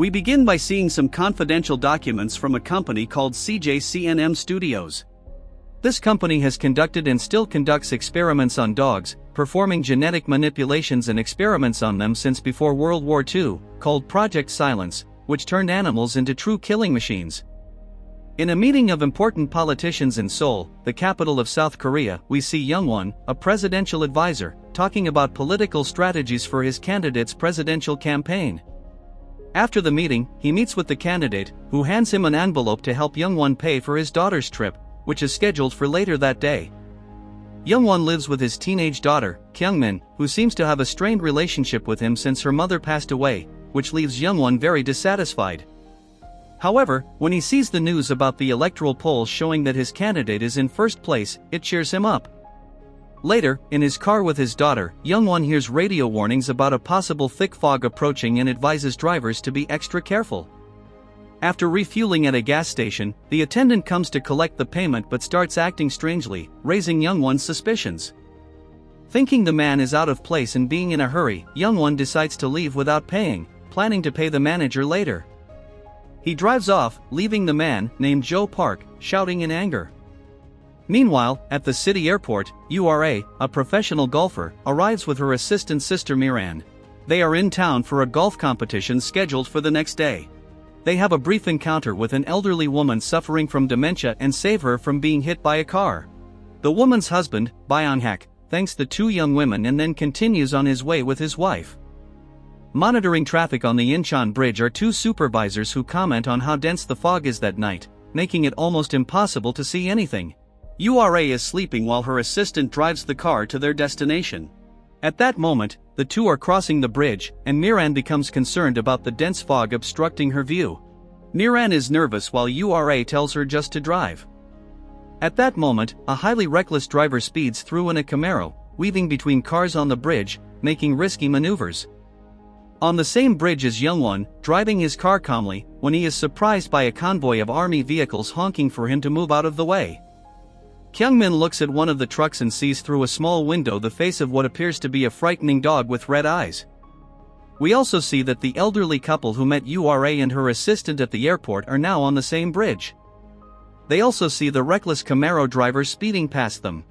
We begin by seeing some confidential documents from a company called CJCNM Studios. This company has conducted and still conducts experiments on dogs, performing genetic manipulations and experiments on them since before World War II, called Project Silence, which turned animals into true killing machines. In a meeting of important politicians in Seoul, the capital of South Korea, we see Young-won, a presidential advisor, talking about political strategies for his candidate's presidential campaign. After the meeting, he meets with the candidate, who hands him an envelope to help Young-won pay for his daughter's trip, which is scheduled for later that day. Young-won lives with his teenage daughter, Kyung-min, who seems to have a strained relationship with him since her mother passed away, which leaves Young-won very dissatisfied. However, when he sees the news about the electoral polls showing that his candidate is in first place, it cheers him up. Later, in his car with his daughter, Young-won hears radio warnings about a possible thick fog approaching and advises drivers to be extra careful. After refueling at a gas station, the attendant comes to collect the payment but starts acting strangely, raising Young-won's suspicions. Thinking the man is out of place and being in a hurry, Young-won decides to leave without paying, planning to pay the manager later. He drives off, leaving the man, named Joe Park, shouting in anger. Meanwhile, at the city airport, Ura, a professional golfer, arrives with her assistant sister Miran. They are in town for a golf competition scheduled for the next day. They have a brief encounter with an elderly woman suffering from dementia and save her from being hit by a car. The woman's husband, Byung-hak, thanks the two young women and then continues on his way with his wife. Monitoring traffic on the Incheon Bridge are two supervisors who comment on how dense the fog is that night, making it almost impossible to see anything. Ura is sleeping while her assistant drives the car to their destination. At that moment, the two are crossing the bridge, and Miran becomes concerned about the dense fog obstructing her view. Miran is nervous while Ura tells her just to drive. At that moment, a highly reckless driver speeds through in a Camaro, weaving between cars on the bridge, making risky maneuvers. On the same bridge as Young-won, driving his car calmly, when he is surprised by a convoy of army vehicles honking for him to move out of the way. Kyung-min looks at one of the trucks and sees through a small window the face of what appears to be a frightening dog with red eyes. We also see that the elderly couple who met Ura and her assistant at the airport are now on the same bridge. They also see the reckless Camaro driver speeding past them.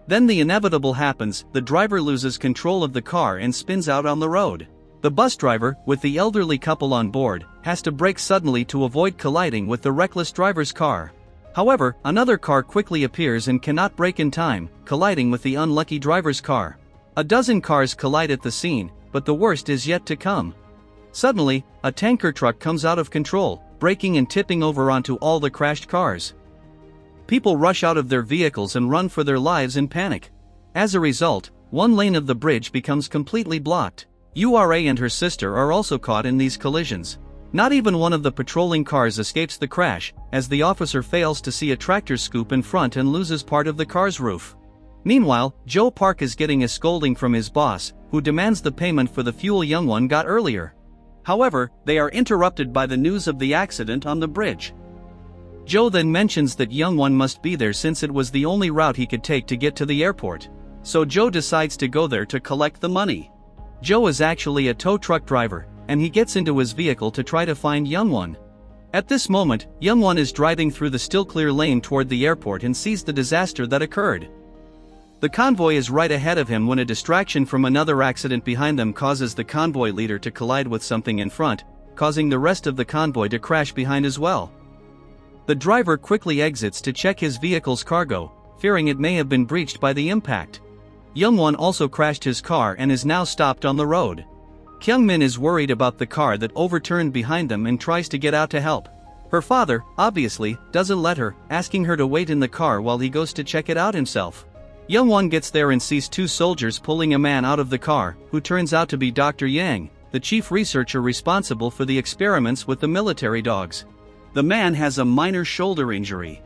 Then the inevitable happens, the driver loses control of the car and spins out on the road. The bus driver, with the elderly couple on board, has to brake suddenly to avoid colliding with the reckless driver's car. However, another car quickly appears and cannot brake in time, colliding with the unlucky driver's car. A dozen cars collide at the scene, but the worst is yet to come. Suddenly, a tanker truck comes out of control, braking and tipping over onto all the crashed cars. People rush out of their vehicles and run for their lives in panic. As a result, one lane of the bridge becomes completely blocked. Ura and her sister are also caught in these collisions. Not even one of the patrolling cars escapes the crash, as the officer fails to see a tractor scoop in front and loses part of the car's roof. Meanwhile, Joe Park is getting a scolding from his boss, who demands the payment for the fuel Young-won got earlier. However, they are interrupted by the news of the accident on the bridge. Joe then mentions that Young-won must be there since it was the only route he could take to get to the airport. So Joe decides to go there to collect the money. Joe is actually a tow truck driver, and he gets into his vehicle to try to find Young-won. At this moment, Young-won is driving through the still clear lane toward the airport and sees the disaster that occurred. The convoy is right ahead of him when a distraction from another accident behind them causes the convoy leader to collide with something in front, causing the rest of the convoy to crash behind as well. The driver quickly exits to check his vehicle's cargo, fearing it may have been breached by the impact. Young-won also crashed his car and is now stopped on the road. Kyung-min is worried about the car that overturned behind them and tries to get out to help. Her father, obviously, doesn't let her, asking her to wait in the car while he goes to check it out himself. Young-won gets there and sees two soldiers pulling a man out of the car, who turns out to be Dr. Yang, the chief researcher responsible for the experiments with the military dogs. The man has a minor shoulder injury.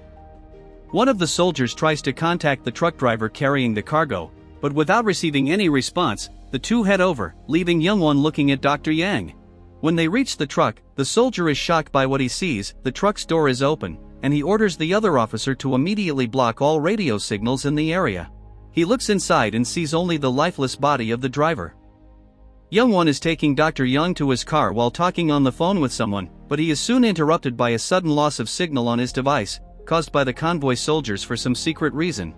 One of the soldiers tries to contact the truck driver carrying the cargo, but without receiving any response, the two head over, leaving Young-won looking at Dr. Yang. When they reach the truck, the soldier is shocked by what he sees. The truck's door is open, and he orders the other officer to immediately block all radio signals in the area. He looks inside and sees only the lifeless body of the driver. Young-won is taking Dr. Young to his car while talking on the phone with someone, but he is soon interrupted by a sudden loss of signal on his device, caused by the convoy soldiers for some secret reason.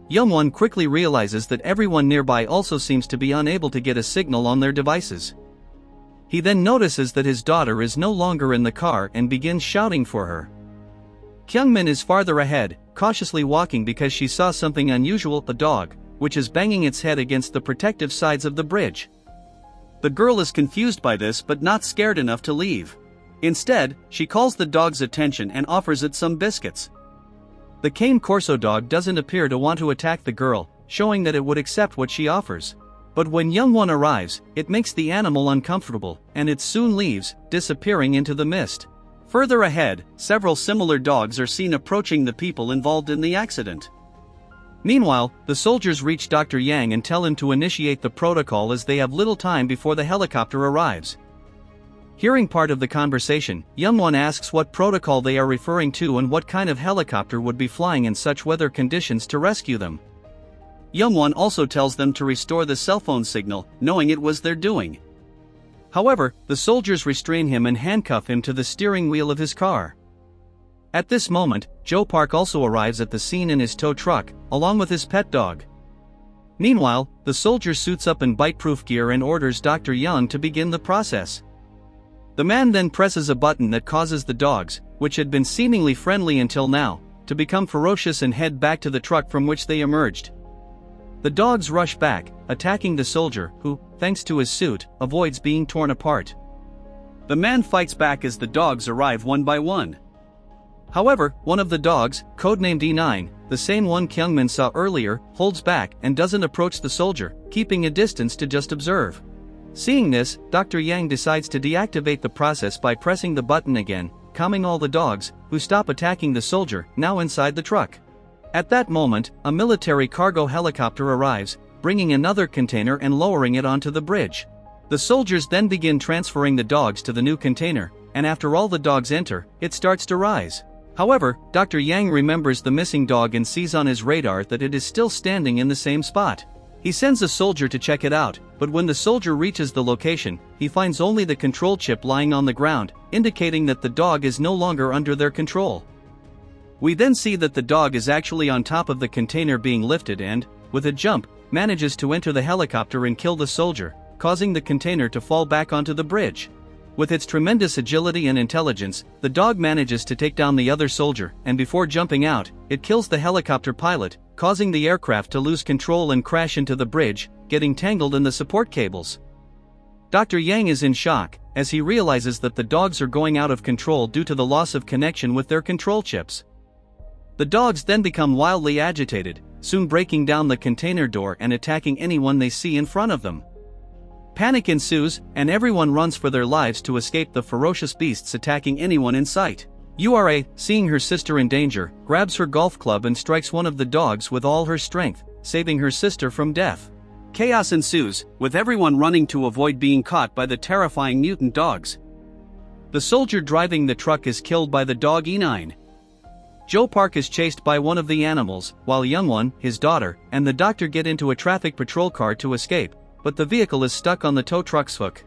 Young-won quickly realizes that everyone nearby also seems to be unable to get a signal on their devices. He then notices that his daughter is no longer in the car and begins shouting for her. Kyungmin is farther ahead, cautiously walking because she saw something unusual, a dog, which is banging its head against the protective sides of the bridge. The girl is confused by this but not scared enough to leave. Instead, she calls the dog's attention and offers it some biscuits. The Cane Corso dog doesn't appear to want to attack the girl, showing that it would accept what she offers. But when Young-won arrives, it makes the animal uncomfortable, and it soon leaves, disappearing into the mist. Further ahead, several similar dogs are seen approaching the people involved in the accident. Meanwhile, the soldiers reach Dr. Yang and tell him to initiate the protocol as they have little time before the helicopter arrives. Hearing part of the conversation, Young-won asks what protocol they are referring to and what kind of helicopter would be flying in such weather conditions to rescue them. Young-won also tells them to restore the cell phone signal, knowing it was their doing. However, the soldiers restrain him and handcuff him to the steering wheel of his car. At this moment, Joe Park also arrives at the scene in his tow truck, along with his pet dog. Meanwhile, the soldier suits up in bite-proof gear and orders Dr. Young to begin the process. The man then presses a button that causes the dogs, which had been seemingly friendly until now, to become ferocious and head back to the truck from which they emerged. The dogs rush back, attacking the soldier, who, thanks to his suit, avoids being torn apart. The man fights back as the dogs arrive one by one. However, one of the dogs, codenamed E9, the same one Kyungmin saw earlier, holds back and doesn't approach the soldier, keeping a distance to just observe. Seeing this, Dr. Yang decides to deactivate the process by pressing the button again, calming all the dogs, who stop attacking the soldier, now inside the truck. At that moment, a military cargo helicopter arrives, bringing another container and lowering it onto the bridge. The soldiers then begin transferring the dogs to the new container, and after all the dogs enter, it starts to rise. However, Dr. Yang remembers the missing dog and sees on his radar that it is still standing in the same spot. He sends a soldier to check it out, but when the soldier reaches the location, he finds only the control chip lying on the ground, indicating that the dog is no longer under their control. We then see that the dog is actually on top of the container being lifted and, with a jump, manages to enter the helicopter and kill the soldier, causing the container to fall back onto the bridge. With its tremendous agility and intelligence, the dog manages to take down the other soldier, and before jumping out, it kills the helicopter pilot, causing the aircraft to lose control and crash into the bridge, getting tangled in the support cables. Dr. Yang is in shock, as he realizes that the dogs are going out of control due to the loss of connection with their control chips. The dogs then become wildly agitated, soon breaking down the container door and attacking anyone they see in front of them. Panic ensues, and everyone runs for their lives to escape the ferocious beasts attacking anyone in sight. Ura, seeing her sister in danger, grabs her golf club and strikes one of the dogs with all her strength, saving her sister from death. Chaos ensues, with everyone running to avoid being caught by the terrifying mutant dogs. The soldier driving the truck is killed by the dog E9. Joe Park is chased by one of the animals, while Young-won, his daughter, and the doctor get into a traffic patrol car to escape, but the vehicle is stuck on the tow truck's hook.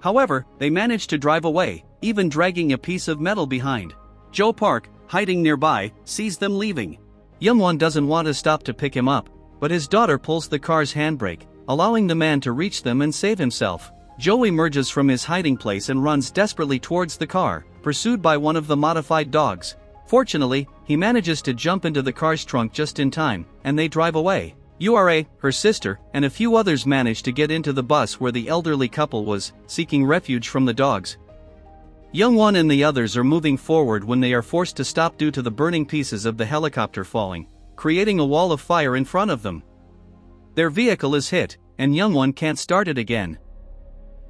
However, they manage to drive away, even dragging a piece of metal behind. Joe Park, hiding nearby, sees them leaving. Young-won doesn't want to stop to pick him up, but his daughter pulls the car's handbrake, allowing the man to reach them and save himself. Joe emerges from his hiding place and runs desperately towards the car, pursued by one of the modified dogs. Fortunately, he manages to jump into the car's trunk just in time, and they drive away. Ura, her sister, and a few others manage to get into the bus where the elderly couple was, seeking refuge from the dogs. Young-won and the others are moving forward when they are forced to stop due to the burning pieces of the helicopter falling, creating a wall of fire in front of them. Their vehicle is hit, and Young-won can't start it again.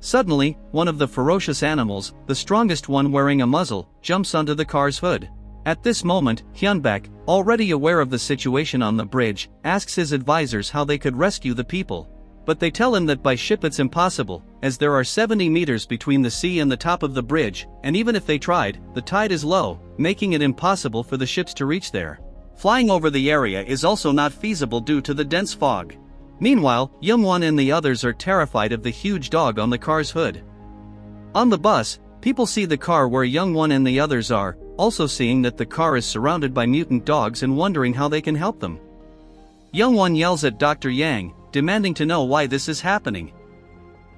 Suddenly, one of the ferocious animals, the strongest one wearing a muzzle, jumps onto the car's hood. At this moment, Hyunbak, already aware of the situation on the bridge, asks his advisors how they could rescue the people. But they tell him that by ship it's impossible, as there are 70 meters between the sea and the top of the bridge, and even if they tried, the tide is low, making it impossible for the ships to reach there. Flying over the area is also not feasible due to the dense fog. Meanwhile, Youngwon and the others are terrified of the huge dog on the car's hood. On the bus, people see the car where Youngwon and the others are, also seeing that the car is surrounded by mutant dogs and wondering how they can help them. Youngwon yells at Dr. Yang, demanding to know why this is happening.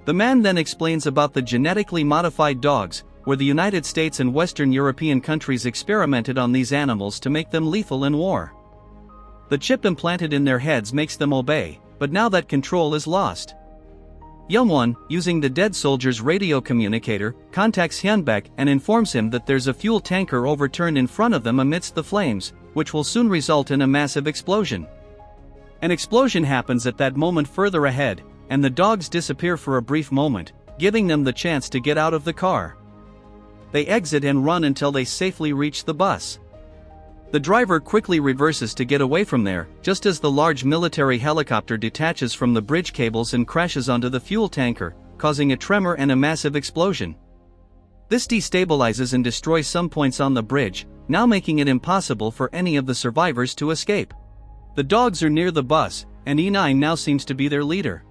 The man then explains about the genetically modified dogs, where the United States and Western European countries experimented on these animals to make them lethal in war. The chip implanted in their heads makes them obey, but now that control is lost. Youngwon, using the dead soldier's radio communicator, contacts Hyunbaek and informs him that there's a fuel tanker overturned in front of them amidst the flames, which will soon result in a massive explosion. An explosion happens at that moment further ahead, and the dogs disappear for a brief moment, giving them the chance to get out of the car. They exit and run until they safely reach the bus. The driver quickly reverses to get away from there, just as the large military helicopter detaches from the bridge cables and crashes onto the fuel tanker, causing a tremor and a massive explosion. This destabilizes and destroys some points on the bridge, now making it impossible for any of the survivors to escape. The dogs are near the bus, and E9 now seems to be their leader.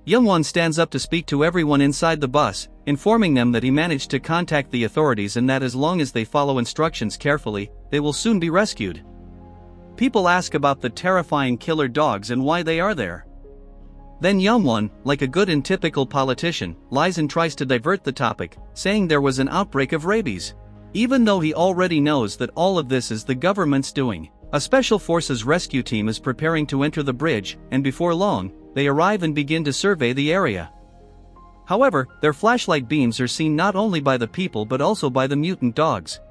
Youngwon stands up to speak to everyone inside the bus, informing them that he managed to contact the authorities and that as long as they follow instructions carefully, they will soon be rescued. People ask about the terrifying killer dogs and why they are there. Then Youngwon, like a good and typical politician, lies and tries to divert the topic, saying there was an outbreak of rabies. Even though he already knows that all of this is the government's doing. A special forces rescue team is preparing to enter the bridge, and before long, they arrive and begin to survey the area. However, their flashlight beams are seen not only by the people but also by the mutant dogs.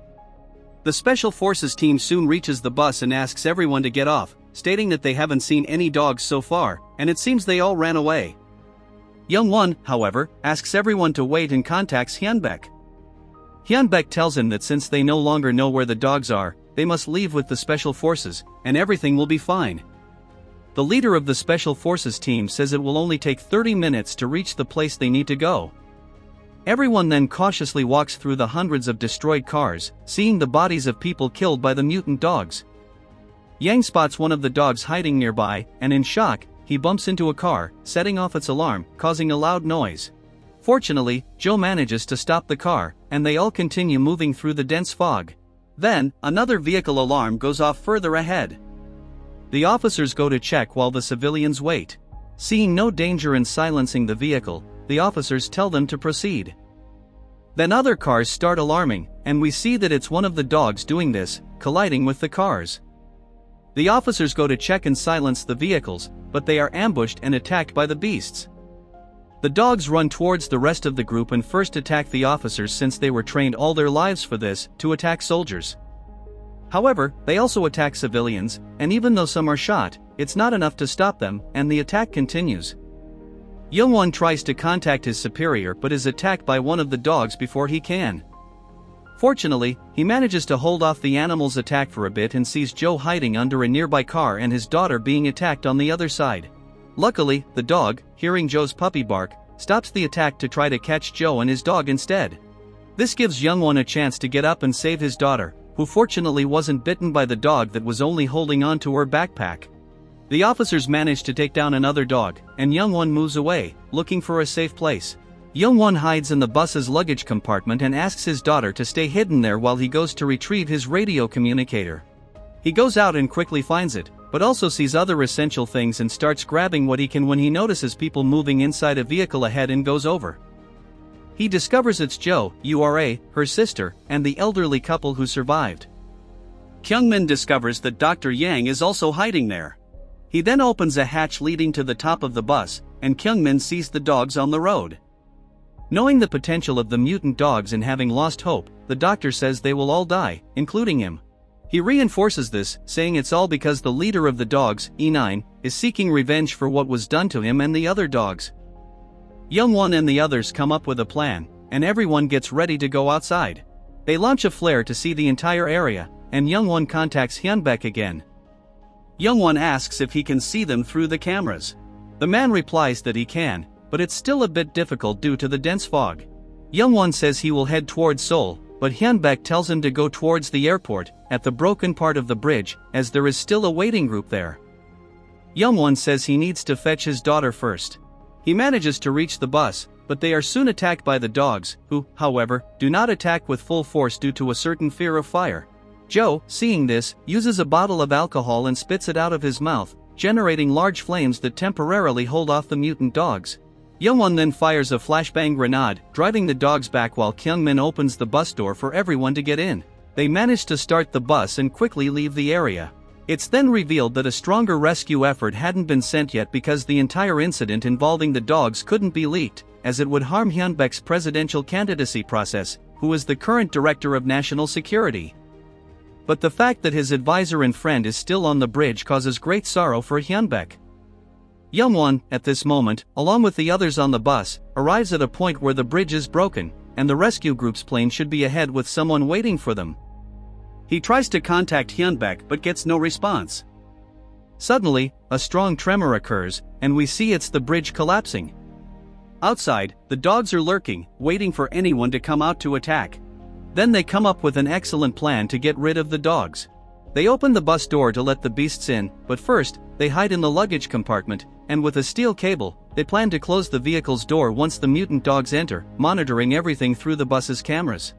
The special forces team soon reaches the bus and asks everyone to get off, stating that they haven't seen any dogs so far, and it seems they all ran away. Youngwon, however, asks everyone to wait and contacts Hyunbaek. Hyunbaek tells him that since they no longer know where the dogs are, they must leave with the special forces, and everything will be fine. The leader of the special forces team says it will only take 30 minutes to reach the place they need to go. Everyone then cautiously walks through the hundreds of destroyed cars, seeing the bodies of people killed by the mutant dogs. Yang spots one of the dogs hiding nearby, and in shock, he bumps into a car, setting off its alarm, causing a loud noise. Fortunately, Joe manages to stop the car, and they all continue moving through the dense fog. Then, another vehicle alarm goes off further ahead. The officers go to check while the civilians wait. Seeing no danger in silencing the vehicle, the officers tell them to proceed. Then other cars start alarming, and we see that it's one of the dogs doing this, colliding with the cars. The officers go to check and silence the vehicles, but they are ambushed and attacked by the beasts. The dogs run towards the rest of the group and first attack the officers since they were trained all their lives for this, to attack soldiers. However, they also attack civilians, and even though some are shot, it's not enough to stop them, and the attack continues. Youngwon tries to contact his superior but is attacked by one of the dogs before he can. Fortunately, he manages to hold off the animal's attack for a bit and sees Joe hiding under a nearby car and his daughter being attacked on the other side. Luckily, the dog, hearing Joe's puppy bark, stops the attack to try to catch Joe and his dog instead. This gives Youngwon a chance to get up and save his daughter, who fortunately wasn't bitten by the dog that was only holding on to her backpack. The officers manage to take down another dog, and Youngwon moves away, looking for a safe place. Youngwon hides in the bus's luggage compartment and asks his daughter to stay hidden there while he goes to retrieve his radio communicator. He goes out and quickly finds it, but also sees other essential things and starts grabbing what he can when he notices people moving inside a vehicle ahead and goes over. He discovers it's Joe, Ura, her sister, and the elderly couple who survived. Kyungmin discovers that Dr. Yang is also hiding there. He then opens a hatch leading to the top of the bus, and Kyungmin sees the dogs on the road. Knowing the potential of the mutant dogs and having lost hope, the doctor says they will all die, including him. He reinforces this, saying it's all because the leader of the dogs, E9, is seeking revenge for what was done to him and the other dogs. Youngwon and the others come up with a plan, and everyone gets ready to go outside. They launch a flare to see the entire area, and Youngwon contacts Hyunbaek again. Youngwon asks if he can see them through the cameras. The man replies that he can, but it's still a bit difficult due to the dense fog. Youngwon says he will head towards Seoul, but Hyunbaek tells him to go towards the airport, at the broken part of the bridge, as there is still a waiting group there. Youngwon says he needs to fetch his daughter first. He manages to reach the bus, but they are soon attacked by the dogs, who, however, do not attack with full force due to a certain fear of fire. Joe, seeing this, uses a bottle of alcohol and spits it out of his mouth, generating large flames that temporarily hold off the mutant dogs. Youngwon then fires a flashbang grenade, driving the dogs back while Kyungmin opens the bus door for everyone to get in. They manage to start the bus and quickly leave the area. It's then revealed that a stronger rescue effort hadn't been sent yet because the entire incident involving the dogs couldn't be leaked, as it would harm Hyunbaek's presidential candidacy process, who is the current director of national security. But the fact that his advisor and friend is still on the bridge causes great sorrow for Hyunbaek. Youngwon, at this moment, along with the others on the bus, arrives at a point where the bridge is broken, and the rescue group's plane should be ahead with someone waiting for them. He tries to contact Hyunbaek but gets no response. Suddenly, a strong tremor occurs, and we see it's the bridge collapsing. Outside, the dogs are lurking, waiting for anyone to come out to attack. Then they come up with an excellent plan to get rid of the dogs. They open the bus door to let the beasts in, but first, they hide in the luggage compartment, and with a steel cable, they plan to close the vehicle's door once the mutant dogs enter, monitoring everything through the bus's cameras.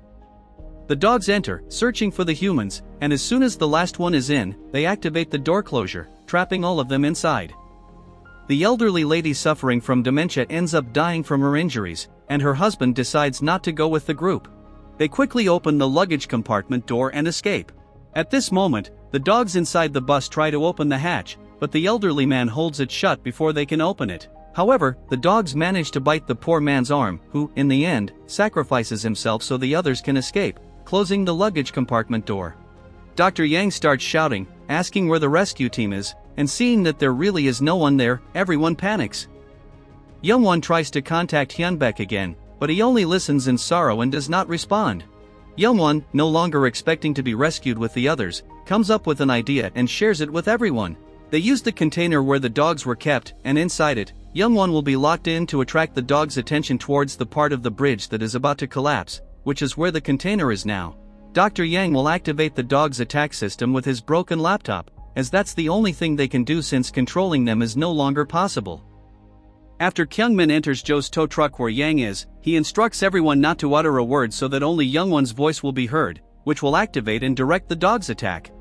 The dogs enter, searching for the humans, and as soon as the last one is in, they activate the door closure, trapping all of them inside. The elderly lady suffering from dementia ends up dying from her injuries, and her husband decides not to go with the group. They quickly open the luggage compartment door and escape. At this moment, the dogs inside the bus try to open the hatch, but the elderly man holds it shut before they can open it. However, the dogs manage to bite the poor man's arm, who, in the end, sacrifices himself so the others can escape, closing the luggage compartment door. Dr. Yang starts shouting, asking where the rescue team is, and seeing that there really is no one there, everyone panics. Youngwon tries to contact Hyunbaek again, but he only listens in sorrow and does not respond. Youngwon, no longer expecting to be rescued with the others, comes up with an idea and shares it with everyone. They use the container where the dogs were kept, and inside it, Youngwon will be locked in to attract the dogs' attention towards the part of the bridge that is about to collapse, which is where the container is now. Dr. Yang will activate the dog's attack system with his broken laptop, as that's the only thing they can do since controlling them is no longer possible. After Kyungmin enters Joe's tow truck where Yang is, he instructs everyone not to utter a word so that only Youngwon's voice will be heard, which will activate and direct the dog's attack.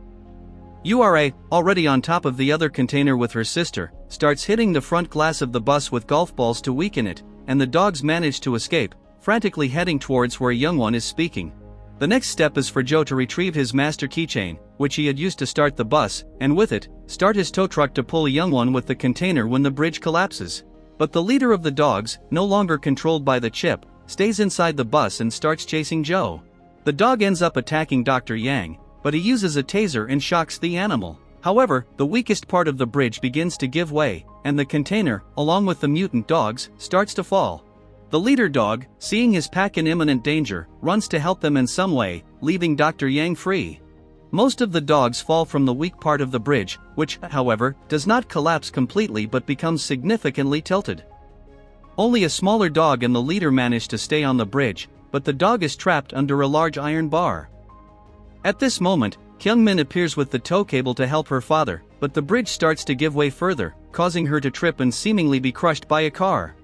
Ura, already on top of the other container with her sister, starts hitting the front glass of the bus with golf balls to weaken it, and the dogs manage to escape, frantically heading towards where Youngwon is speaking. The next step is for Joe to retrieve his master keychain, which he had used to start the bus, and with it, start his tow truck to pull Youngwon with the container when the bridge collapses. But the leader of the dogs, no longer controlled by the chip, stays inside the bus and starts chasing Joe. The dog ends up attacking Dr. Yang, but he uses a taser and shocks the animal. However, the weakest part of the bridge begins to give way, and the container, along with the mutant dogs, starts to fall. The leader dog, seeing his pack in imminent danger, runs to help them in some way, leaving Dr. Yang free. Most of the dogs fall from the weak part of the bridge, which, however, does not collapse completely but becomes significantly tilted. Only a smaller dog and the leader manage to stay on the bridge, but the dog is trapped under a large iron bar. At this moment, Kyungmin appears with the tow cable to help her father, but the bridge starts to give way further, causing her to trip and seemingly be crushed by a car.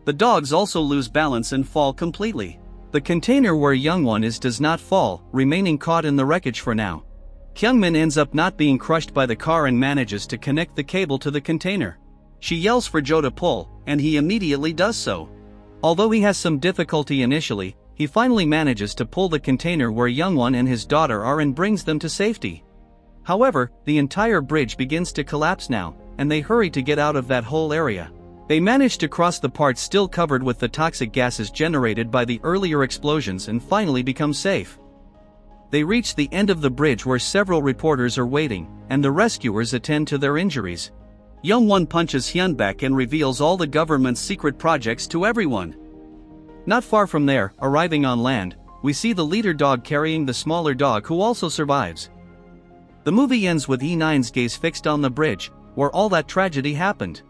The dogs also lose balance and fall completely. The container where Youngwon is does not fall, remaining caught in the wreckage for now. Kyungmin ends up not being crushed by the car and manages to connect the cable to the container. She yells for Joe to pull, and he immediately does so. Although he has some difficulty initially, he finally manages to pull the container where Youngwon and his daughter are and brings them to safety. However, the entire bridge begins to collapse now, and they hurry to get out of that whole area. They manage to cross the part still covered with the toxic gases generated by the earlier explosions and finally become safe. They reach the end of the bridge where several reporters are waiting, and the rescuers attend to their injuries. Youngwon punches Hyunbaek and reveals all the government's secret projects to everyone. Not far from there, arriving on land, we see the leader dog carrying the smaller dog who also survives. The movie ends with E9's gaze fixed on the bridge, where all that tragedy happened.